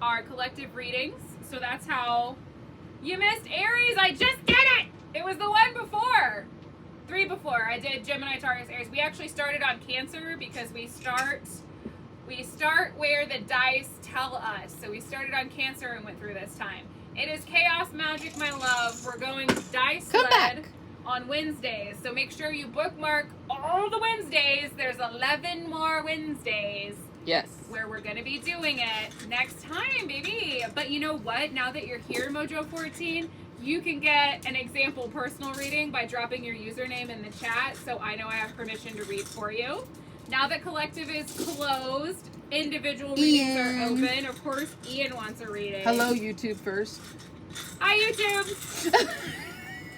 our collective readings. So that's how you missed Aries. I just did it. It was the one before. 3 before. I did Gemini, Taurus, Aries. We actually started on Cancer because we start where the dice tell us. So we started on Cancer and went through this time. It is Chaos Magic, my love. We're going dice led on Wednesdays. So make sure you bookmark all the Wednesdays. There's 11 more Wednesdays. Yes. Where we're going to be doing it next time, baby. But you know what? Now that you're here, Mojo 14, you can get an example personal reading by dropping your username in the chat, so I know I have permission to read for you. Now that collective is closed, individual readings are open. Of course, Ian wants a reading. Hello, YouTube first. Hi, YouTube.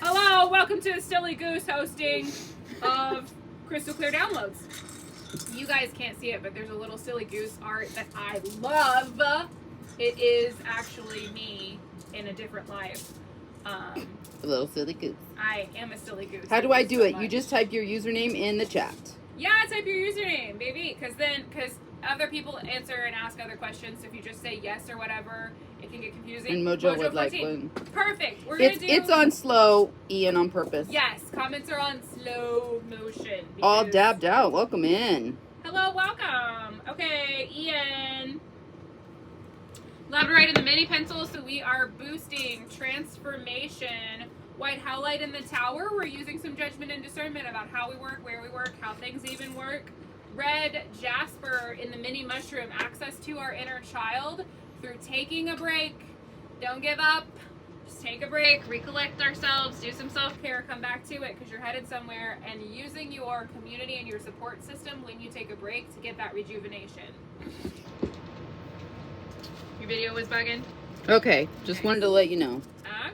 Hello, welcome to the Silly Goose hosting of Crystal Clear Downloads. You guys can't see it, but there's a little Silly Goose art that I love. It is actually me in a different life. A little silly goose. I am a silly goose. How do I do it? You just type your username in the chat. Yeah, type your username, baby. Because other people answer and ask other questions. So if you just say yes or whatever, it can get confusing. And Mojo would like one. Perfect. It's on slow, Ian, on purpose. Yes, comments are on slow motion. All dabbed out. Welcome in. Hello, welcome. Okay, Ian. Labradorite in the mini pencil, so we are boosting transformation. White howlite in the tower. We're using some judgment and discernment about how we work, where we work, how things even work. Red jasper in the mini mushroom. Access to our inner child through taking a break. Don't give up. Just take a break, recollect ourselves, do some self-care, come back to it because you're headed somewhere, and using your community and your support system when you take a break to get that rejuvenation. Your video was bugging? Okay, just wanted to let you know.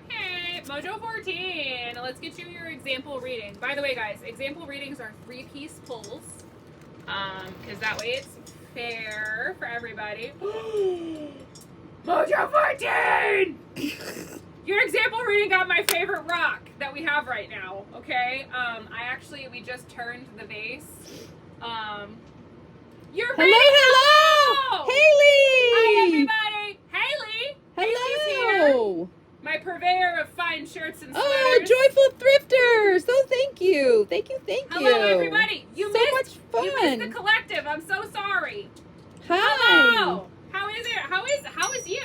Okay, Mojo 14. Let's get you your example reading. By the way, guys, example readings are 3-piece pulls. Because that way it's fair for everybody. Mojo 14! Your example reading got my favorite rock that we have right now, okay? We just turned the vase. You're ready! Hello! Haley! Hi, everybody! Haley! Hello! Here. My purveyor of fine shirts and sweaters. Oh, joyful thrifters! Oh, thank you. Thank you. Hello, everybody. You so missed much fun. You missed the collective. I'm so sorry. Hi. Hello. How is it? How is you?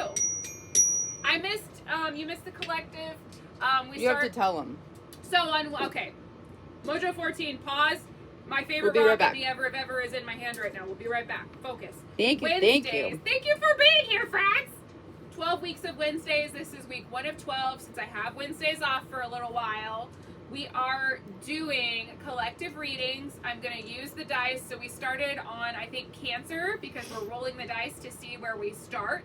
I missed. You missed the collective. You have to tell them. So okay. Mojo 14. Pause. My favorite We'll be rock right in the ever is in my hand right now. We'll be right back. Focus. Thank you. Wednesdays. Thank you. Thank you for being here, friends. 12 weeks of Wednesdays. This is week 1 of 12 since I have Wednesdays off for a little while. We are doing collective readings. I'm going to use the dice. So we started on, I think, Cancer because we're rolling the dice to see where we start.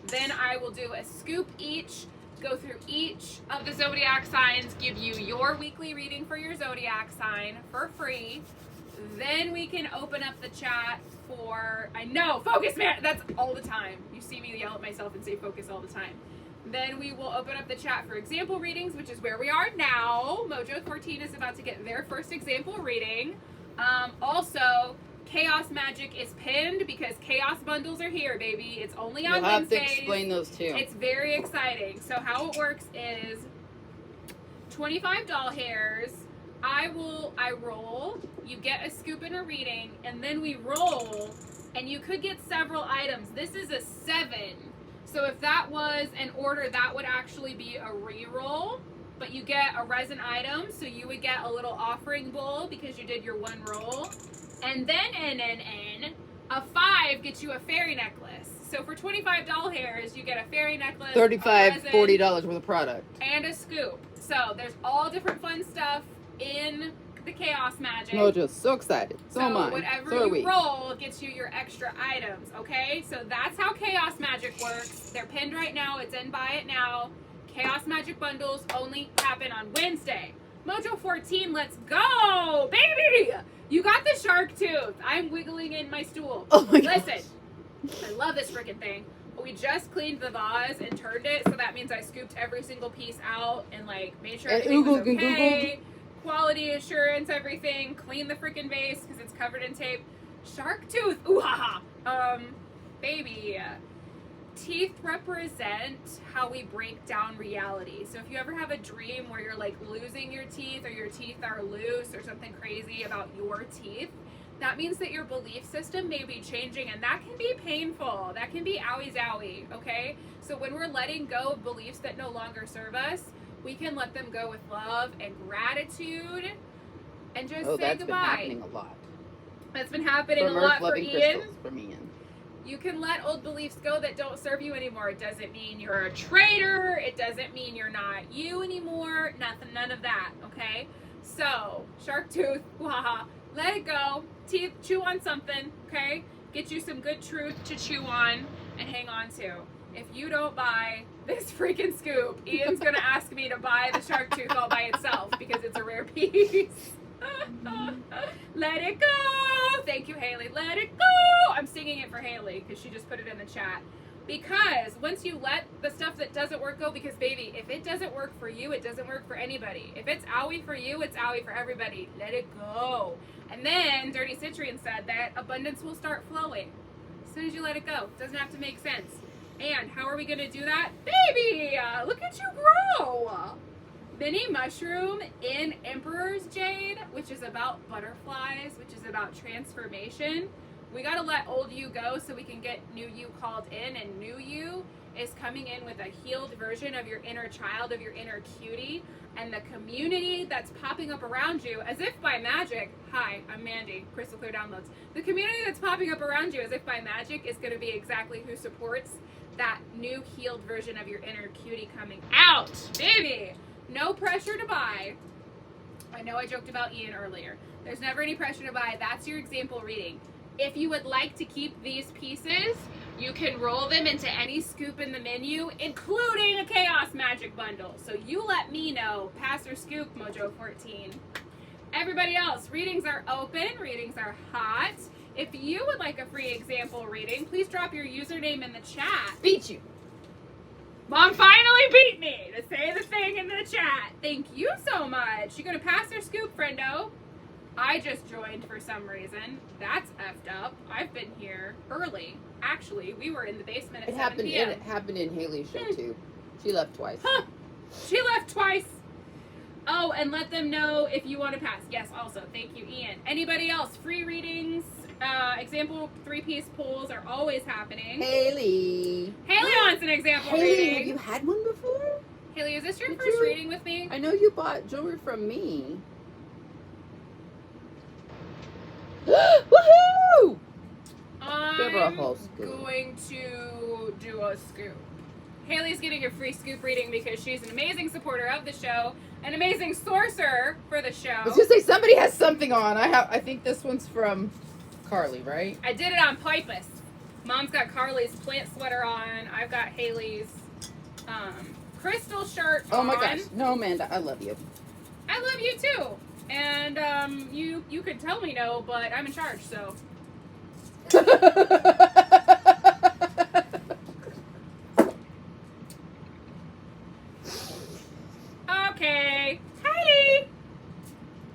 Then I will do a scoop each, go through each of the Zodiac signs, give you your weekly reading for your Zodiac sign for free. Then we can open up the chat for, I know, focus, man, that's all the time. You see me yell at myself and say focus all the time. Then we will open up the chat for example readings, which is where we are now. Mojo 14 is about to get their first example reading. Also, Chaos Magic is pinned because Chaos bundles are here, baby. It's only on Wednesdays. You'll have to explain those too. It's very exciting. So how it works is 25 doll hairs. I roll, you get a scoop and a reading, and then we roll, and you could get several items. This is a 7. So if that was an order, that would actually be a re-roll, but you get a resin item, so you would get a little offering bowl because you did your 1 roll. And then a 5 gets you a fairy necklace. So for 25 doll hairs, you get a fairy necklace, $35, $40 worth of product. And a scoop. So there's all different fun stuff in the Chaos Magic. Mojo's so excited. So am I. Whatever so you roll gets you your extra items, okay? So that's how Chaos Magic works. They're pinned right now. It's in Buy It Now. Chaos Magic bundles only happen on Wednesday. Mojo 14, let's go, baby! You got the shark tooth. I'm wiggling in my stool. Oh my Listen, I love this freaking thing. We just cleaned the vase and turned it, so that means I scooped every single piece out and like made sure everything was okay. Quality assurance, everything. Clean the freaking vase because it's covered in tape. Shark tooth. Ooh ha ha. Baby. teeth represent how we break down reality. So if you ever have a dream where you're like losing your teeth, or your teeth are loose, or something crazy about your teeth, that means that your belief system may be changing, and that can be painful. That can be owie zowie, okay? So when we're letting go of beliefs that no longer serve us, we can let them go with love and gratitude and just say goodbye. Been happening a lot. That's been happening a lot for Ian. From Ian. You can let old beliefs go that don't serve you anymore. It doesn't mean you're a traitor. It doesn't mean you're not you anymore. Nothing, none of that, okay? So, shark tooth, waha, let it go. Teeth, chew on something, okay? Get you some good truth to chew on and hang on to. If you don't buy this freaking scoop, Ian's gonna ask me to buy the shark tooth all by itself because it's a rare piece. Let it go. Thank you, Haley. Let it go. I'm singing it for Haley because she just put it in the chat. Because once you let the stuff that doesn't work go, because baby, if it doesn't work for you, it doesn't work for anybody. If it's owie for you, it's owie for everybody. Let it go. And then Dirty Citrian said that abundance will start flowing as soon as you let it go. It doesn't have to make sense. And how are we going to do that? Baby, look at you grow. Mini mushroom in Emperor's Jade, which is about butterflies, which is about transformation. We got to let old you go so we can get new you called in, and new you is coming in with a healed version of your inner child, of your inner cutie, and the community that's popping up around you as if by magic. Hi, I'm Mandy, Crystal Clear Downloads. The community that's popping up around you as if by magic is going to be exactly who supports that new healed version of your inner cutie coming out. Baby, no pressure to buy. I know I joked about Ian earlier. There's never any pressure to buy. That's your example reading. If you would like to keep these pieces, you can roll them into any scoop in the menu, including a Chaos Magic bundle. So you let me know. Pass or scoop, Mojo 14. Everybody else, readings are open. Readings are hot. If you would like a free example reading, please drop your username in the chat. Beat you. Mom finally beat me to say the thing in the chat. Thank you so much. You gonna pass or scoop, friendo? I just joined for some reason. That's effed up. I've been here early. Actually, we were in the basement at 7 p.m. It happened in Haley's show too. She left twice. Huh. She left twice. Oh, and let them know if you want to pass. Yes, also. Thank you, Ian. Anybody else? Free readings, example 3-piece pulls are always happening. Haley wants an example reading. Have you had one before? Haley, is this your first reading with me? I know you bought jewelry from me. Woohoo! I'm going to do a scoop. Haley's getting a free scoop reading because she's an amazing supporter of the show, an amazing sourcer for the show. I was gonna say somebody has something on. I think this one's from Carly, right? I did it on purpose. Mom's got Carly's plant sweater on. I've got Haley's crystal shirt on. Oh my gosh. No, Amanda, I love you. I love you too. And you could tell me no, but I'm in charge, so. Okay. Hey.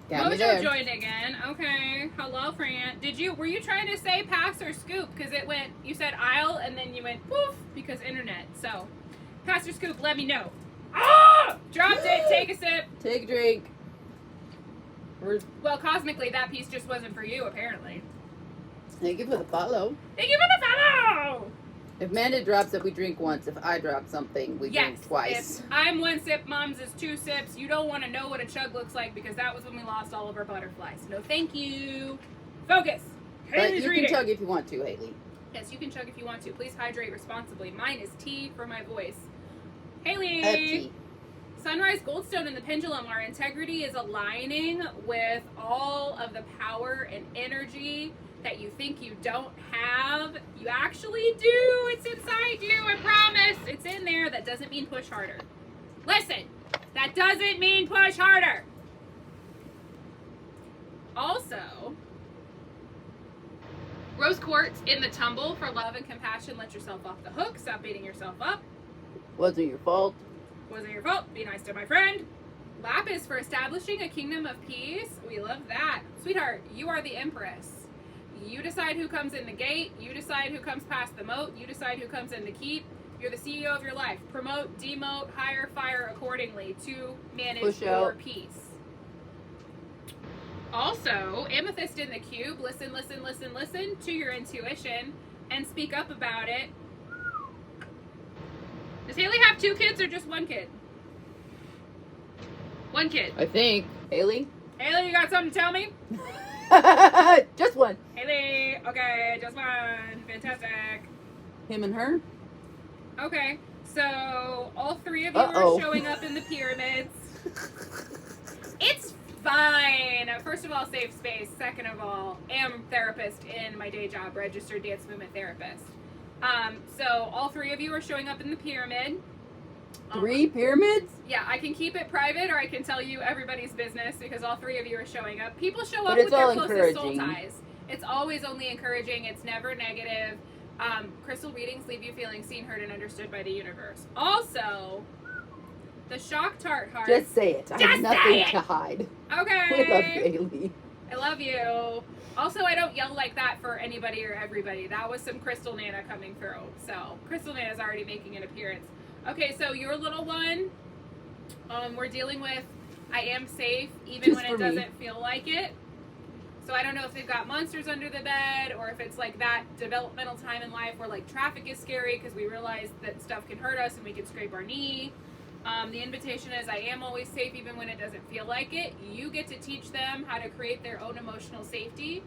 Mojo joined again. Okay. Hello, Fran. Were you trying to say pass or scoop? Because you said aisle and then you went poof because internet. So, pass or scoop, let me know. Ah! Dropped it. Take a sip. Take a drink. Well, cosmically, that piece just wasn't for you, apparently. Thank you for the follow. Thank you for the follow! If Manda drops it, we drink once. If I drop something, we drink twice. If I'm 1 sip, Mom's is 2 sips. You don't want to know what a chug looks like because that was when we lost all of our butterflies. No, thank you. Focus. But you can chug if you want to, Haley. Yes, you can chug if you want to. Please hydrate responsibly. Mine is tea for my voice. Haley. I have tea. Sunrise Goldstone and the Pendulum, our integrity is aligning with all of the power and energy that you think you don't have. You actually do. It's inside you, I promise. It's in there. That doesn't mean push harder. Listen, that doesn't mean push harder. Also, rose quartz in the tumble for love and compassion. Let yourself off the hook. Stop beating yourself up. Wasn't your fault. Wasn't your fault. Be nice to my friend. Lapis for establishing a kingdom of peace. We love that. Sweetheart, you are the empress. You decide who comes in the gate. You decide who comes past the moat. You decide who comes in the keep. You're the CEO of your life. Promote, demote, hire, fire accordingly to manage Push your out. peace. Also, amethyst in the cube. Listen, listen, listen, listen to your intuition and speak up about it. Does Haley have 2 kids or just 1 kid? 1 kid. I think. Haley? Haley, you got something to tell me? Just one. Haley, okay, just 1. Fantastic. Him and her? Okay, so all 3 of you Uh-oh. are showing up in the pyramids. It's fine. First of all, safe space. Second of all, am therapist in my day job, registered dance movement therapist. So all 3 of you are showing up in the pyramid. 3 pyramids? Yeah, I can keep it private or I can tell you everybody's business because all 3 of you are showing up. People show But up it's with their all closest soul encouraging. ties. It's always only encouraging. It's never negative. Crystal readings leave you feeling seen, heard, and understood by the universe. Also, the shock tart heart. Just say it. I have Just say nothing it. to hide. Okay. We love Haley. I love you. Also, I don't yell like that for anybody or everybody. That was some Crystal Nana coming through. So, Crystal Nana's already making an appearance. Okay, so your little one, we're dealing with I am safe even Just when for it me. doesn't feel like it. So I don't know if they've got monsters under the bed or if it's like that developmental time in life where like traffic is scary because we realize that stuff can hurt us and we can scrape our knee. The invitation is I am always safe even when it doesn't feel like it. You get to teach them how to create their own emotional safety.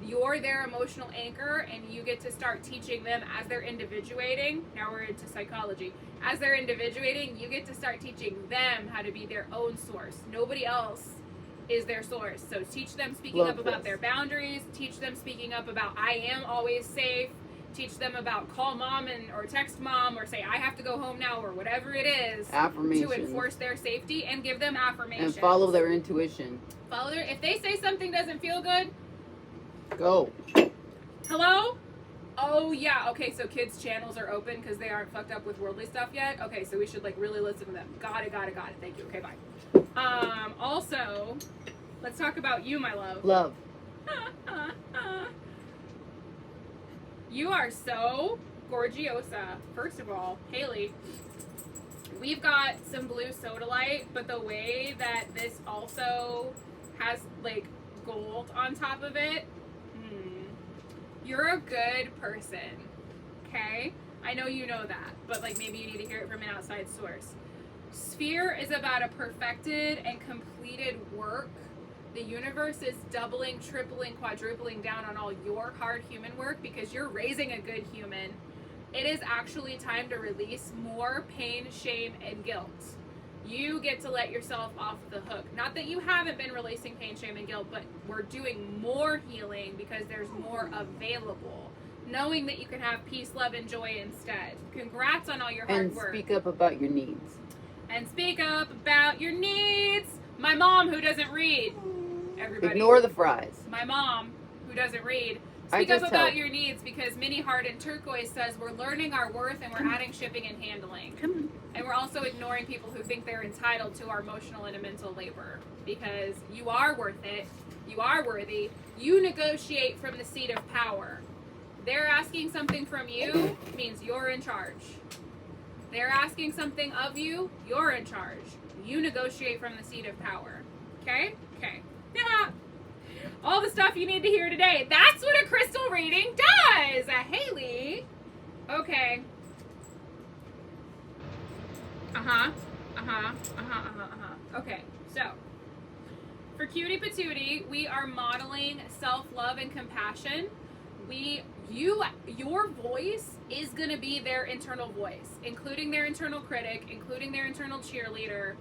You're their emotional anchor and you get to start teaching them as they're individuating. Now we're into psychology. As they're individuating, you get to start teaching them how to be their own source. Nobody else is their source. So teach them speaking Love up about this. their boundaries. Teach them speaking up about I am always safe. Teach them about call mom or text mom or say I have to go home now or whatever it is Affirmations. to enforce their safety and give them affirmations. And follow their intuition. If they say something doesn't feel good, Go. hello? Oh yeah, okay, so kids' channels are open because they aren't fucked up with worldly stuff yet. Okay, so we should like really listen to them. Got it. Thank you. Okay, bye. Also, let's talk about you, my love. Love. You are so gorgiosa. First of all, Haley, we've got some blue soda light, but the way that this also has like gold on top of it, you're a good person, okay? I know you know that, but like maybe you need to hear it from an outside source. Sphere is about a perfected and completed work. The universe is doubling, tripling, quadrupling down on all your hard human work because you're raising a good human. It is actually time to release more pain, shame, and guilt. You get to let yourself off the hook. Not that you haven't been releasing pain, shame, and guilt, but we're doing more healing because there's more available. Knowing that you can have peace, love, and joy instead. Congrats on all your hard And work. speak up about your needs. And speak up about your needs. My mom, who doesn't read. Everybody. Ignore the fries. My mom, who doesn't read. I Speak up just about help. your needs because Mini Heart in Turquoise says we're learning our worth and we're adding shipping and handling. Come on. And we're also ignoring people who think they're entitled to our emotional and mental labor because you are worth it. You are worthy. You negotiate from the seat of power. They're asking something from you means you're in charge. They're asking something of you, you're in charge. You negotiate from the seat of power. Okay? Okay. Yeah. All the stuff you need to hear today. That's what a crystal reading does. Haley. Okay. Okay, so for Cutie Patootie, we are modeling self-love and compassion. Your voice is gonna be their internal voice, including their internal critic, including their internal cheerleader.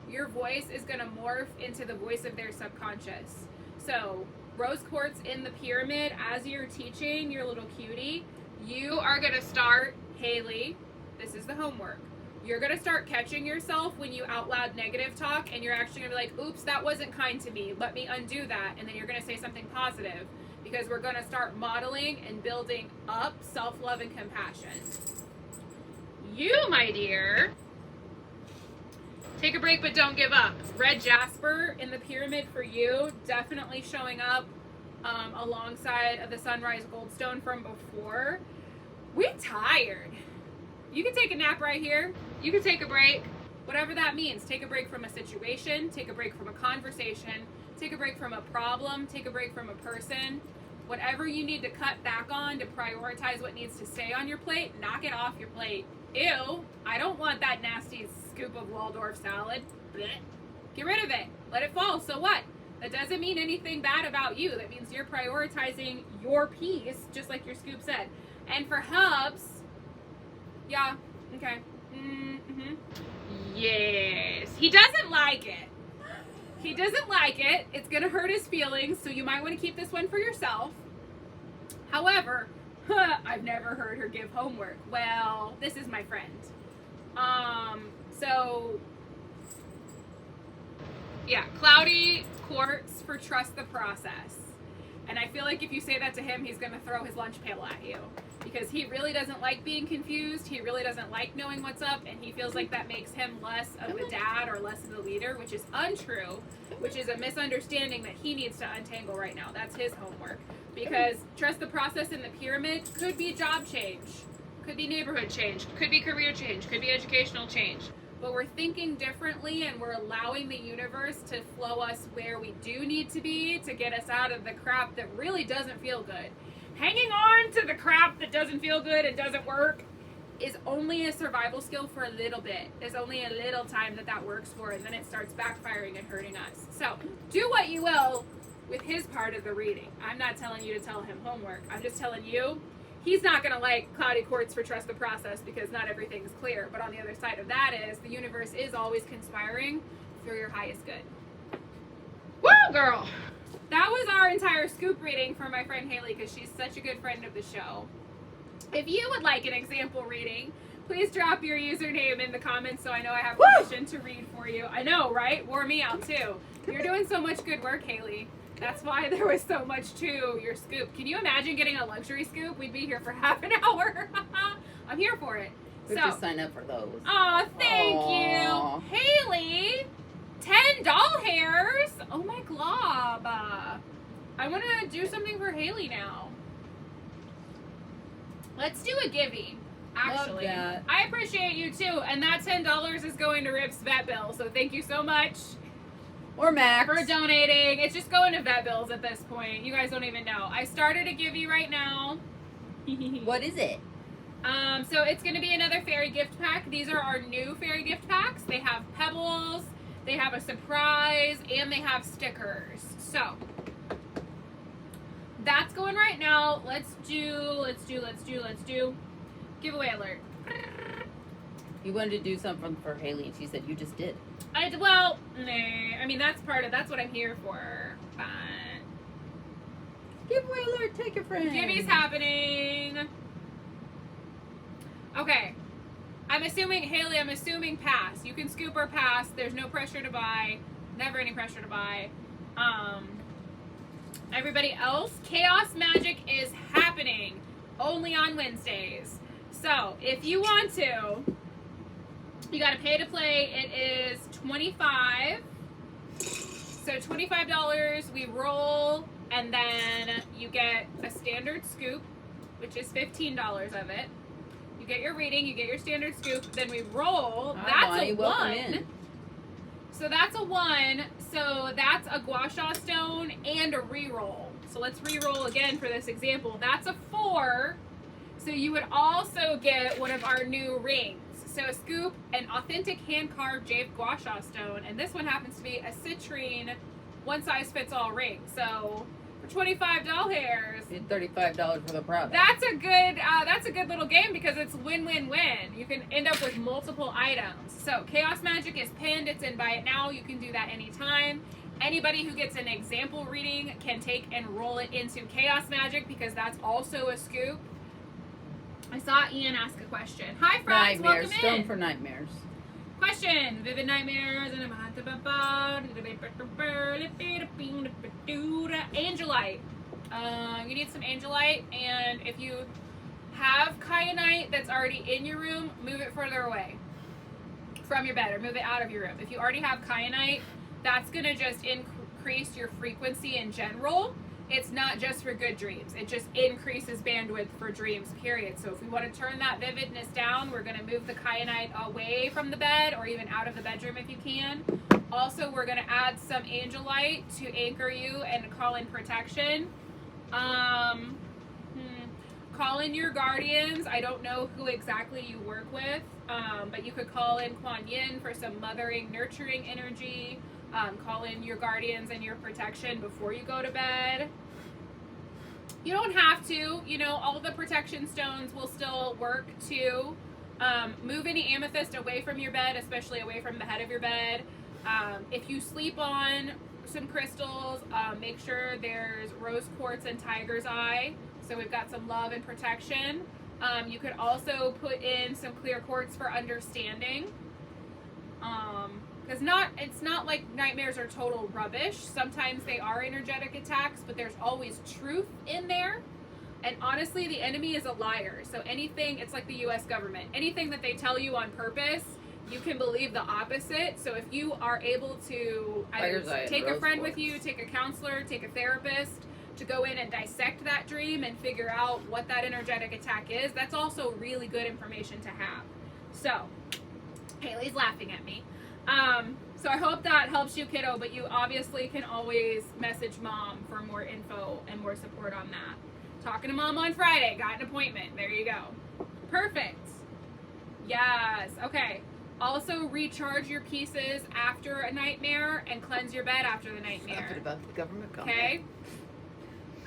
Your voice is gonna morph into the voice of their subconscious. So rose quartz in the pyramid, as you're teaching your little cutie, you are gonna start, Haley, this is the homework. You're gonna start catching yourself when you out loud negative talk and you're actually gonna be like, oops, that wasn't kind to me. Let me undo that. And then you're gonna say something positive because we're gonna start modeling and building up self-love and compassion. You, my dear, take a break but don't give up. Red jasper in the pyramid for you, definitely showing up alongside of the sunrise goldstone from before. We're tired. You can take a nap right here. You can take a break. Whatever that means. Take a break from a situation. Take a break from a conversation. Take a break from a problem. Take a break from a person. Whatever you need to cut back on to prioritize what needs to stay on your plate, knock it off your plate. Ew, I don't want that nasty scoop of Waldorf salad. Blech. Get rid of it. Let it fall. So what? That doesn't mean anything bad about you. That means you're prioritizing your piece, just like your scoop said. And for Hubs, yeah, okay. Mm-hmm. Yes. He doesn't like it. He doesn't like it. It's going to hurt his feelings, so you might want to keep this one for yourself. However, I've never heard her give homework. Well, this is my friend. So, yeah, cloudy quartz for trust the process. And I feel like if you say that to him, he's going to throw his lunch pail at you. Because he really doesn't like being confused. He really doesn't like knowing what's up. And he feels like that makes him less of a dad or less of a leader, which is untrue. Which is a misunderstanding that he needs to untangle right now. That's his homework. Because trust the process in the pyramid could be job change. Could be neighborhood change. Could be career change. Could be educational change. But we're thinking differently and we're allowing the universe to flow us where we do need to be to get us out of the crap that really doesn't feel good. Hanging on to the crap that doesn't feel good and doesn't work is only a survival skill for a little bit. There's only a little time that works for, and then it starts backfiring and hurting us. So do what you will with his part of the reading. I'm not telling you to tell him homework. I'm just telling you he's not going to like cloudy quartz for trust the process because not everything's clear. But on the other side of that is the universe is always conspiring for your highest good. Woo, girl! That was our entire scoop reading for my friend Haley because she's such a good friend of the show. If you would like an example reading, please drop your username in the comments so I know I have permission to read for you. I know, right? Wore me out too. You're doing so much good work, Haley. That's why there was so much to your scoop. Can you imagine getting a luxury scoop? We'd be here for half an hour. I'm here for it. We have to sign up for those. Oh, thank you. Haley, 10 doll hairs. Oh my glob. I want to do something for Haley now. Let's do a givey. Actually, I appreciate you too. And that $10 is going to Rip's vet bill. So thank you so much. Or Max. For donating. It's just going to vet bills at this point. You guys don't even know. I started a givey right now. What is it? So it's going to be another fairy gift pack. These are our new fairy gift packs. They have pebbles, they have a surprise, and they have stickers. So that's going right now. Let's do giveaway alert. You wanted to do something for Haley, and she said you just did. I mean, that's what I'm here for. But giveaway alert, take your friend. Gibby's happening. Okay. I'm assuming pass. You can scoop or pass. There's no pressure to buy. Never any pressure to buy. Everybody else, Chaos Magic is happening only on Wednesdays. So if you want to, you got to pay to play. It is $25. So $25, we roll, and then you get a standard scoop, which is $15 of it. You get your reading, you get your standard scoop, then we roll. That's a 1. So that's a 1. So that's a gua sha stone and a re-roll. So let's re-roll again for this example. That's a 4. So you would also get one of our new rings. So a scoop, an authentic hand-carved jade gua sha stone, and this one happens to be a citrine one-size-fits-all ring. So for 25 doll hairs, $35 for the product. That's a good little game because it's win-win-win. You can end up with multiple items. So Chaos Magic is pinned. It's in Buy It Now. You can do that anytime. Anybody who gets an example reading can take and roll it into Chaos Magic because that's also a scoop. I saw Ian ask a question. Hi, friends. Nightmares. Welcome in. Stone for nightmares. Question. Vivid nightmares. Angelite. You need some angelite, and if you have kyanite that's already in your room, move it further away from your bed or move it out of your room. If you already have kyanite, that's going to just increase your frequency in general. it's not just for good dreams. It just increases bandwidth for dreams, period. So if we want to turn that vividness down, we're going to move the kyanite away from the bed or even out of the bedroom if you can. Also, we're going to add some angel light to anchor you and call in protection. Call in your guardians. I don't know who exactly you work with, but you could call in Kuan Yin for some mothering, nurturing energy. Call in your guardians and your protection before you go to bed. You don't have to, you know, all the protection stones will still work too. Move any amethyst away from your bed, especially away from the head of your bed. If you sleep on some crystals, make sure there's rose quartz and tiger's eye. So we've got some love and protection. You could also put in some clear quartz for understanding. Because it's not like nightmares are total rubbish. Sometimes they are energetic attacks, but there's always truth in there. And honestly, the enemy is a liar. So anything, it's like the U.S. government. Anything that they tell you on purpose, you can believe the opposite. So if you are able to either take a friend with you, take a counselor, take a therapist, to go in and dissect that dream and figure out what that energetic attack is, that's also really good information to have. So, Haley's laughing at me. So I hope that helps you, kiddo, but you obviously can always message mom for more info and more support on that. Talking to mom on Friday, got an appointment. There you go. Perfect. Yes. Okay. Also recharge your pieces after a nightmare and cleanse your bed after the nightmare. Something about the government company. Okay.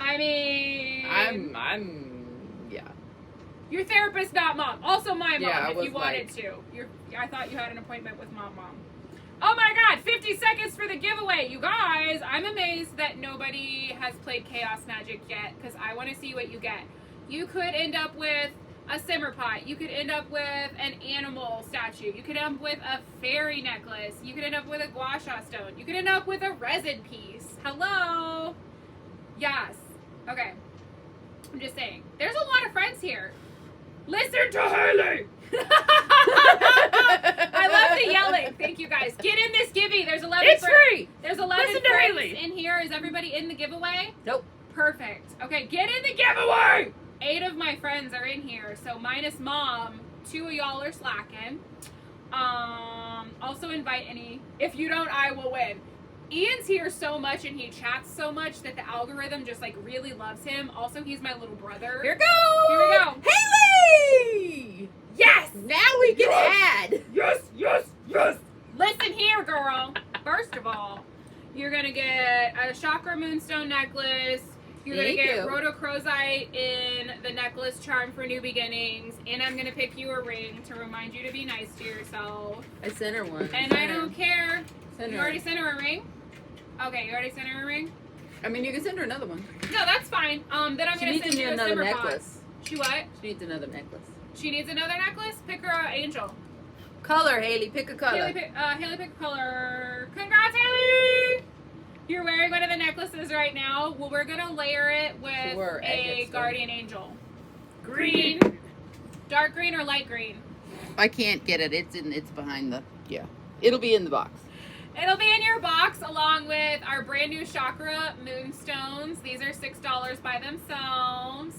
I mean, I'm yeah. Your therapist, not mom. Also my mom, Yeah, if you wanted to. I thought you had an appointment with mom. Oh my God, 50 seconds for the giveaway. You guys, I'm amazed that nobody has played Chaos Magic yet, because I want to see what you get. You could end up with a simmer pot. You could end up with an animal statue. You could end up with a fairy necklace. You could end up with a gua sha stone. You could end up with a resin piece. Hello? Yes. Okay. I'm just saying. There's a lot of friends here. Listen to Haley! I love the yelling. Thank you guys. Get in this givey. There's 11 It's free! There's 11 Listen to friends Haley. in here. Is everybody in the giveaway? Nope. Perfect. Okay, get in the giveaway! 8 of my friends are in here, so minus mom, 2 of y'all are slacking. Also invite any. If you don't, I will win. Ian's here so much and he chats so much that the algorithm just like really loves him. Also, he's my little brother. Here goes! Here we go. Haley! Yes! Now we can add! Yes! Listen here, girl. First of all, you're going to get a chakra moonstone necklace. You're going to Thank get you. rhodochrosite in the necklace charm for new beginnings. And I'm going to pick you a ring to remind you to be nice to yourself. I sent her one. And I don't care. Send You her. already sent her a ring? Okay, you already sent her a ring? I mean, you can send her another one. No, that's fine. Then I'm She going to needs send you a another simmer necklace. pot. She what? She needs another necklace. She needs another necklace? Pick her an angel. Color, Haley. Pick a color. Haley pick a color. Congrats, Haley! You're wearing one of the necklaces right now. Well, we're gonna layer it with Sure, a agates, guardian angel. Green. Dark green or light green? I can't get it. It's behind the. Yeah. It'll be in the box. It'll be in your box along with our brand new chakra moonstones. These are $6 by themselves.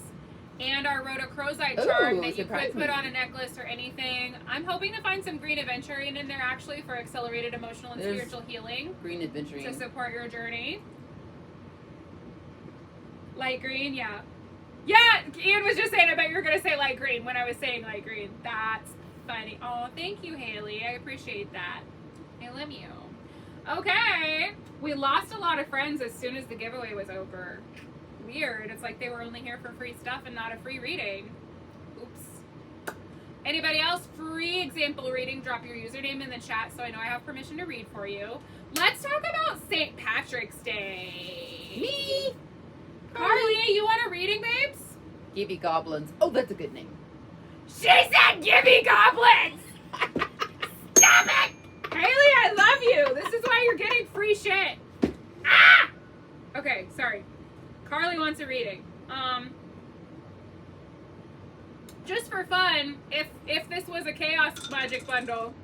And our rhodochrosite charm Ooh, that you surprise could put me. on a necklace or anything. I'm hoping to find some green aventurine in there actually for accelerated emotional and There's- spiritual healing Green adventuring. to support your journey. Light green, yeah. Yeah, Ian was just saying, I bet you were going to say light green when I was saying light green. That's funny. Oh, thank you, Haley. I appreciate that. I love you. Okay. We lost a lot of friends as soon as the giveaway was over. Weird. It's like they were only here for free stuff and not a free reading. Oops. Anybody else? Free example reading. Drop your username in the chat so I know I have permission to read for you. Let's talk about St. Patrick's Day. Me. Carly, you want a reading, babes? Gibby Goblins. Oh, that's a good name. She said gimme goblins! Stop it! Haley, I love you. This is why you're getting free shit. Ah! Okay, sorry. Carly wants a reading. Just for fun, if this was a Chaos Magic bundle,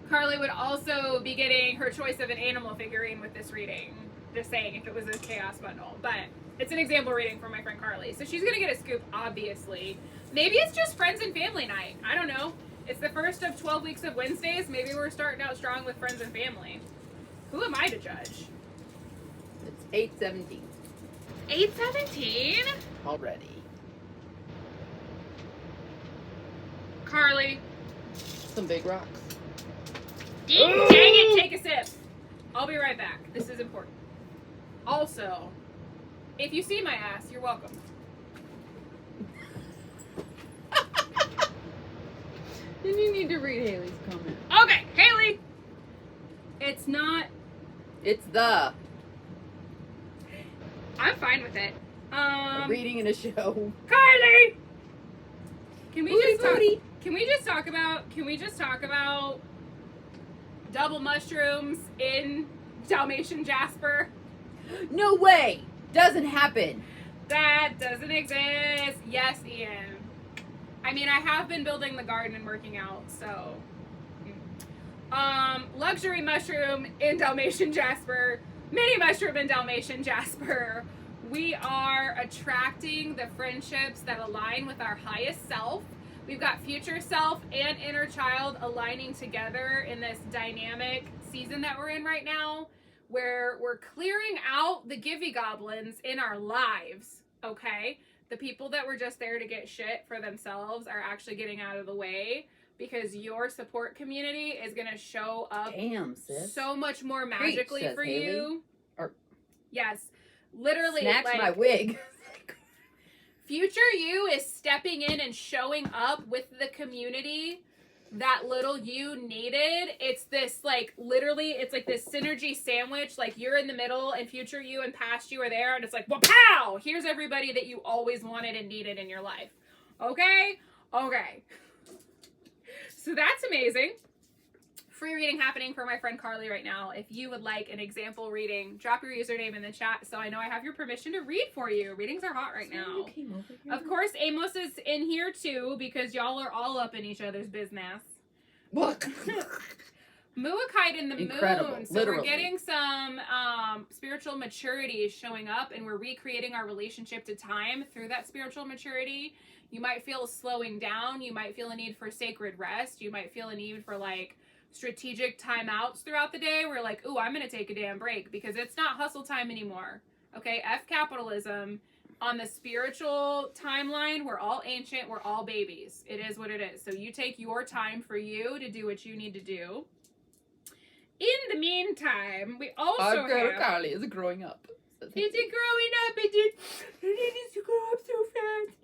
Carly would also be getting her choice of an animal figurine with this reading. Just saying, if it was a chaos bundle. But it's an example reading from my friend Carly. So she's going to get a scoop, obviously. Maybe it's just friends and family night. I don't know. It's the first of 12 weeks of Wednesdays. Maybe we're starting out strong with friends and family. Who am I to judge? It's 8:17 8:17? already. Carly. Some big rocks. Dang it, take a sip. I'll be right back. This is important. Also, if you see my ass, you're welcome. Then you need to read Haley's comment. Okay, Haley. It's not. It's the I'm fine with it. a reading in a show. Carly. Can we Booty, just talk? booty. Can we just talk about double mushrooms in Dalmatian Jasper? No way! Doesn't happen. That doesn't exist. Yes, Ian. I mean, I have been building the garden and working out, so. Luxury mushroom in Dalmatian Jasper. Mini mushroom in Dalmatian Jasper. We are attracting the friendships that align with our highest self. We've got future self and inner child aligning together in this dynamic season that we're in right now, where we're clearing out the givey goblins in our lives, okay? The people that were just there to get shit for themselves are actually getting out of the way, because your support community is going to show up so much more magically Preach, for says Haley. you. Or yes, literally. snatch like, my wig. Future you is stepping in and showing up with the community that little you needed. It's this, like, literally, it's like this synergy sandwich. Like, you're in the middle, and future you and past you are there, and it's like, wow, here's everybody that you always wanted and needed in your life. Okay? Okay. So that's amazing. Free reading happening for my friend Carly right now. If you would like an example reading, drop your username in the chat so I know I have your permission to read for you. Readings are hot right now. You came over here. Of course, Amos is in here too, because y'all are all up in each other's business. Look. Muakite in the Incredible, moon. So literally. we're getting some spiritual maturity showing up, and we're recreating our relationship to time through that spiritual maturity. You might feel a slowing down. You might feel a need for sacred rest. You might feel a need for, like, strategic timeouts throughout the day. We're like, ooh, I'm going to take a damn break because it's not hustle time anymore. Okay, F capitalism. On the spiritual timeline, we're all ancient. We're all babies. It is what it is. So you take your time for you to do what you need to do. In the meantime, we also Our girl have... Carly is growing up. Is it growing up? It needs to grow up so fast.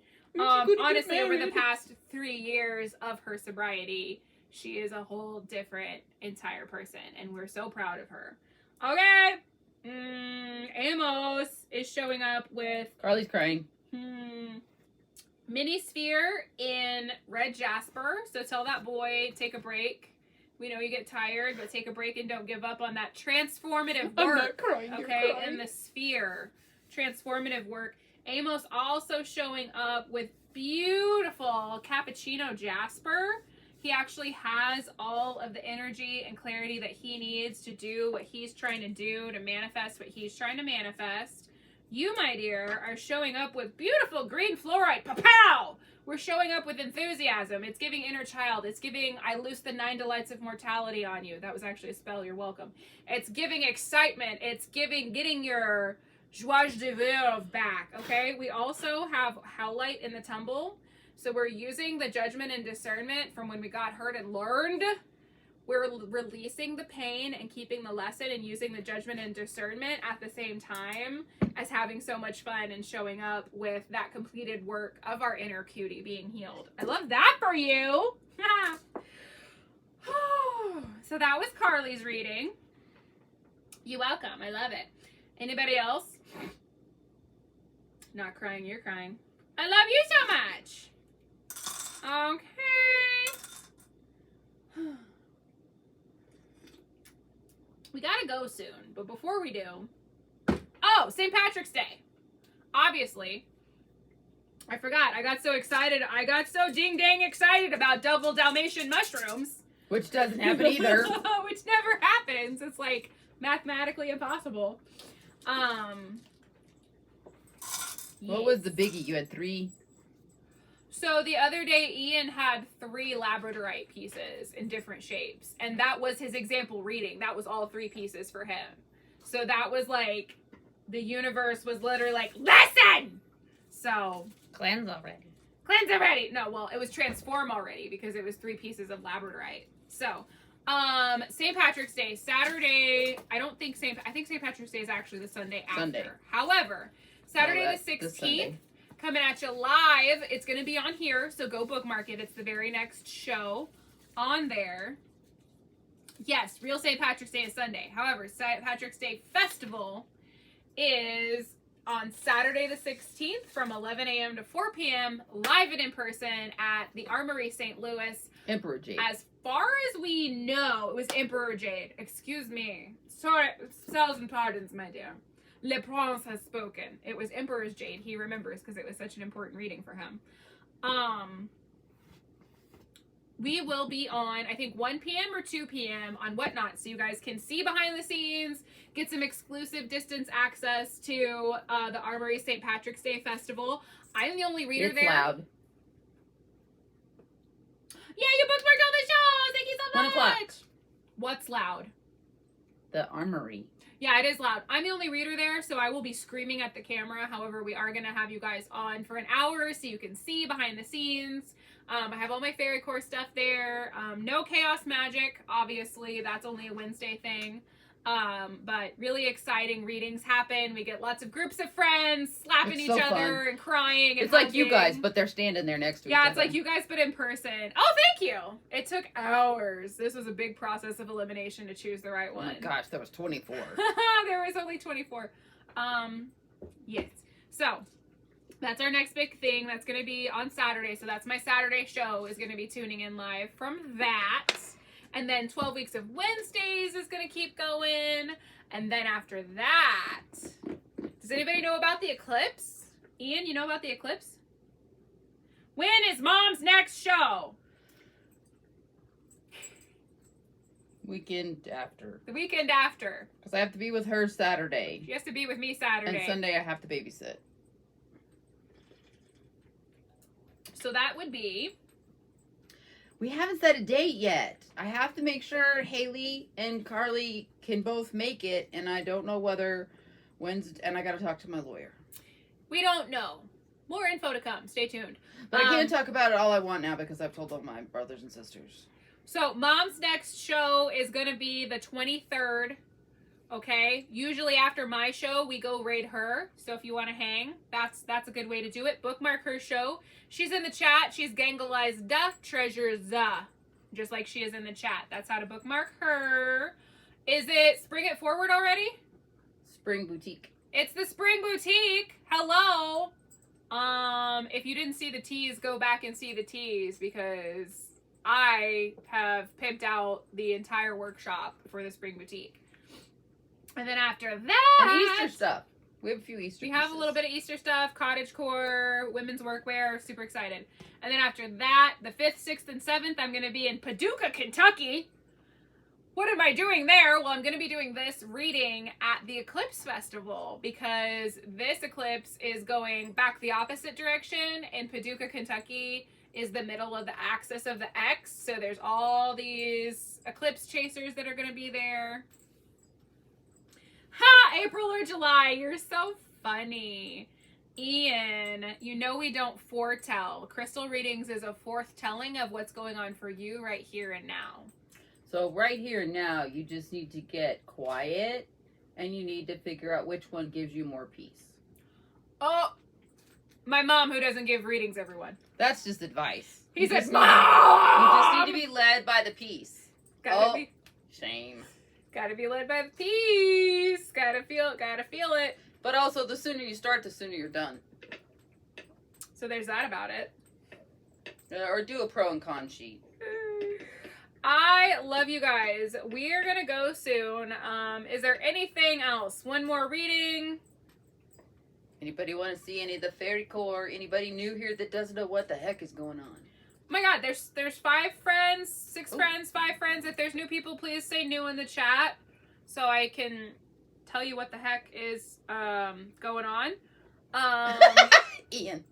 Honestly, over the past 3 years of her sobriety, she is a whole different entire person, and we're so proud of her. Okay. Amos is showing up with Carly's crying. mini sphere in red jasper. So tell that boy, take a break. We know you get tired, but take a break and don't give up on that transformative work. I'm not crying. Okay, You're crying. and the sphere, transformative work. Amos also showing up with beautiful cappuccino jasper. He actually has all of the energy and clarity that he needs to do what he's trying to do, to manifest what he's trying to manifest. You, my dear, are showing up with beautiful green fluorite. Pow! We're showing up with enthusiasm. It's giving inner child. It's giving, I loose the 9 delights of mortality on you. That was actually a spell. You're welcome. It's giving excitement. It's getting your joie de vivre back, okay? We also have howlite in the tumble. So we're using the judgment and discernment from when we got hurt and learned. We're releasing the pain and keeping the lesson and using the judgment and discernment at the same time as having so much fun and showing up with that completed work of our inner cutie being healed. I love that for you. So that was Carly's reading. You're welcome. I love it. Anybody else? Not crying, you're crying. I love you so much. Okay. We gotta go soon, but before we do... Oh, St. Patrick's Day. Obviously. I forgot. I got so excited. I got so ding-dang excited about double Dalmatian mushrooms. Which doesn't happen either. Which never happens. It's, like, mathematically impossible. What was the biggie? You had 3. So the other day, Ian had 3 labradorite pieces in different shapes. And that was his example reading. That was all 3 pieces for him. So that was like, the universe was literally like, listen! So. Cleanse already. Cleanse already! No, well, it was transform already because it was 3 pieces of labradorite. So, St. Patrick's Day, Saturday, I think St. Patrick's Day is actually the Sunday after. Sunday. However, Saturday the the 16th. Sunday. Coming at you live. It's going to be on here, so go bookmark it. It's the very next show on there. Yes, real St. Patrick's Day is Sunday. However, St. Patrick's Day Festival is on Saturday the 16th from 11 a.m. to 4 p.m. live and in person at the Armory St. Louis. Emperor Jade. As far as we know, it was Emperor Jade. Excuse me. Sorry, 1,000 pardons, my dear. Le Prince has spoken. It was Emperor's Jade. He remembers because it was such an important reading for him. We will be on, I think, 1 p.m. or 2 p.m. on Whatnot, so you guys can see behind the scenes, get some exclusive distance access to the Armory St. Patrick's Day Festival. I'm the only reader It's there. loud. Yeah, you bookmarked all the shows. Thank you so 1 much. o'clock. What's loud? The Armory. Yeah, it is loud. I'm the only reader there, so I will be screaming at the camera. However, we are going to have you guys on for an hour so you can see behind the scenes. I have all my fairy core stuff there. No chaos magic, obviously. That's only a Wednesday thing. But really exciting readings happen. We get lots of groups of friends slapping It's each so other fun. and crying. And It's like you hugging. guys, but they're standing there next to each Yeah, other. it's like you guys, but in person. Oh, thank you. It took hours. This was a big process of elimination to choose the right Oh one. my gosh, there was 24. There was only 24. Yes. So, that's our next big thing. That's going to be on Saturday. So that's my Saturday show is going to be tuning in live from that. And then 12 Weeks of Wednesdays is going to keep going. And then after that, does anybody know about the eclipse? Ian, you know about the eclipse? When is Mom's next show? Weekend after. The weekend after. Because I have to be with her Saturday. She has to be with me Saturday. And Sunday I have to babysit. So that would be... We haven't set a date yet. I have to make sure Haley and Carly can both make it, and I don't know whether Wednesday, and I got to talk to my lawyer. We don't know. More info to come. Stay tuned. But I can't talk about it all I want now because I've told all my brothers and sisters. So Mom's next show is going to be the 23rd. Okay? Usually after my show, we go raid her. So if you want to hang, that's a good way to do it. Bookmark her show. She's in the chat. She's Gangelized Treasures. Just like she is in the chat. That's how to bookmark her. Is it Spring It Forward already? Spring Boutique. It's the Spring Boutique. Hello. If you didn't see the teas, go back and see the teas because I have pimped out the entire workshop for the Spring Boutique. And then after that... And Easter stuff. We have a few Easter We have pieces. a little bit of Easter stuff, cottagecore, women's workwear, super excited. And then after that, the 5th, 6th, and 7th, I'm going to be in Paducah, Kentucky. What am I doing there? Well, I'm going to be doing this reading at the Eclipse Festival because this eclipse is going back the opposite direction, and Paducah, Kentucky is the middle of the axis of the X. So there's all these eclipse chasers that are going to be there. Ha! April or July. You're so funny. Ian, you know we don't foretell. Crystal readings is a foretelling of what's going on for you right here and now. So right here now, you just need to get quiet and you need to figure out which one gives you more peace. Oh, my mom who doesn't give readings, everyone. That's just advice. He You said, just Mom! You just need to be led by the peace. Shame. Gotta be led by the peace. Gotta feel it. But also, the sooner you start, the sooner you're done. So there's that about it. Or do a pro and con sheet. I love you guys. We are gonna go soon. Is there anything else? One more reading. Anybody want to see any of the fairy core? Anybody new here that doesn't know what the heck is going on? Oh my god, there's 5 friends, 6 Ooh. friends, 5 friends. If there's new people, please say new in the chat so I can tell you what the heck is going on. Ian,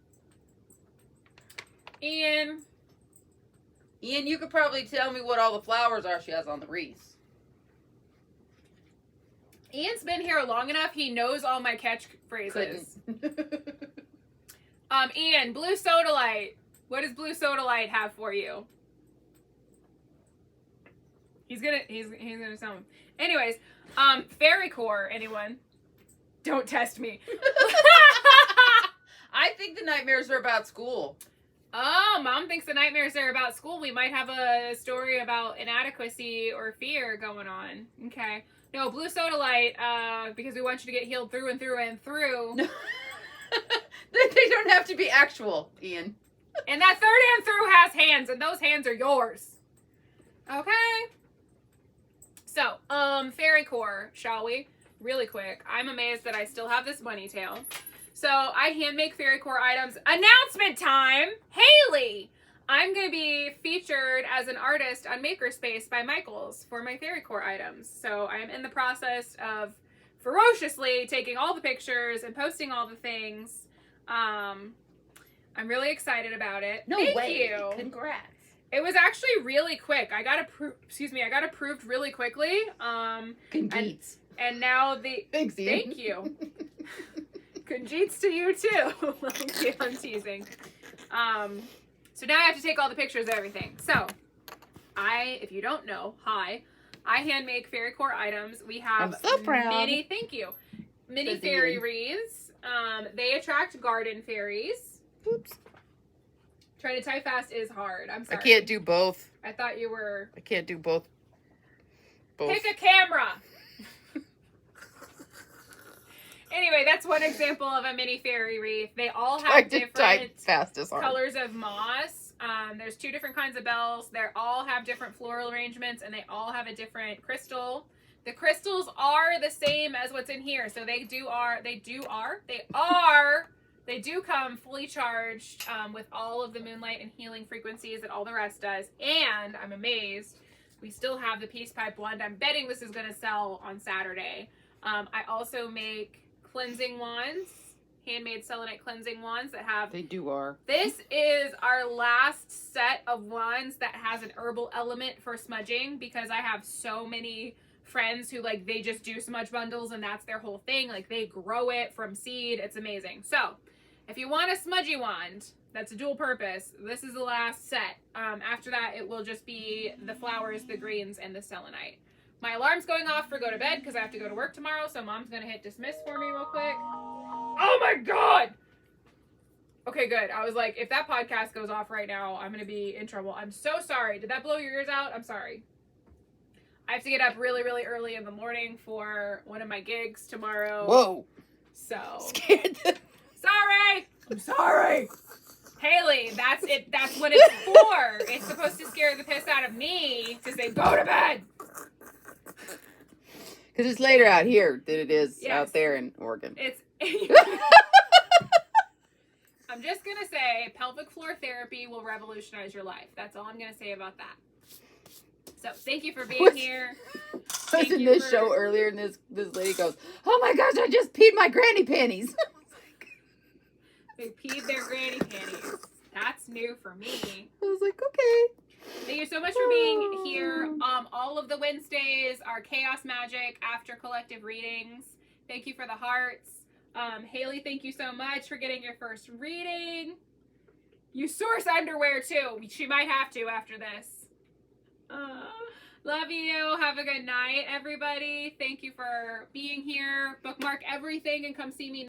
Ian, you could probably tell me what all the flowers are she has on the wreaths. Ian's been here long enough. He knows all my catchphrases. Ian, blue soda light. What does blue soda light have for you? He's gonna tell him. Anyways, fairy core, anyone? Don't test me. I think the nightmares are about school. Oh, Mom thinks the nightmares are about school. We might have a story about inadequacy or fear going on. Okay. No, blue soda light, because we want you to get healed through and through and through. They don't have to be actual, Ian. And that third and through has hands, and those hands are yours. Okay. So, fairy core, shall we? Really quick. I'm amazed that I still have this bunny tail. So, I hand make fairy core items. Announcement time! Haley! I'm going to be featured as an artist on Makerspace by Michaels for my fairy core items. So, I'm in the process of ferociously taking all the pictures and posting all the things. I'm really excited about it. Thank you. Congrats. It was actually really quick. I got approved really quickly. Congrats. And now the Thanks, Ian. Thank you. Congrats to you too. I'm teasing. So now I have to take all the pictures of everything. So if you don't know, I hand make fairy core items. We have I'm so proud. Mini fairy wreaths. They attract garden fairies. Oops. Trying to type fast is hard. I'm sorry. I can't do both. I thought you were. I can't do both. Pick a camera. Anyway, that's one example of a mini fairy wreath. They all have different colors of moss. There's 2 different kinds of bells. They all have different floral arrangements, and they all have a different crystal. The crystals are the same as what's in here, so they do come fully charged with all of the moonlight and healing frequencies that all the rest does. And I'm amazed, we still have the peace pipe wand. I'm betting this is going to sell on Saturday. I also make cleansing wands, handmade selenite cleansing wands that have... This is our last set of wands that has an herbal element for smudging, because I have so many friends who, like, they just do smudge bundles and that's their whole thing. Like, they grow it from seed. It's amazing. So, if you want a smudgy wand that's a dual purpose, this is the last set. After that, it will just be the flowers, the greens, and the selenite. My alarm's going off for go to bed because I have to go to work tomorrow, so Mom's going to hit dismiss for me real quick. Oh my God! Okay, good. I was like, if that podcast goes off right now, I'm going to be in trouble. I'm so sorry. Did that blow your ears out? I'm sorry. I have to get up really, really early in the morning for one of my gigs tomorrow. Whoa. So. Scared them. Sorry! I'm sorry! Haley, that's it. That's what it's for. It's supposed to scare the piss out of me to say, go to bed! Because it's later out here than it is out there in Oregon. I'm just going to say pelvic floor therapy will revolutionize your life. That's all I'm going to say about that. So, thank you for being here. I was in this show earlier, and this lady goes, "Oh my gosh, I just peed my granny panties." They peed their granny panties. That's new for me. I was like, okay. Thank you so much for being here. All of the Wednesdays are Chaos Magic after collective readings. Thank you for the hearts. Haley, thank you so much for getting your first reading. You source underwear too. She might have to after this. Love you. Have a good night, everybody. Thank you for being here. Bookmark everything and come see me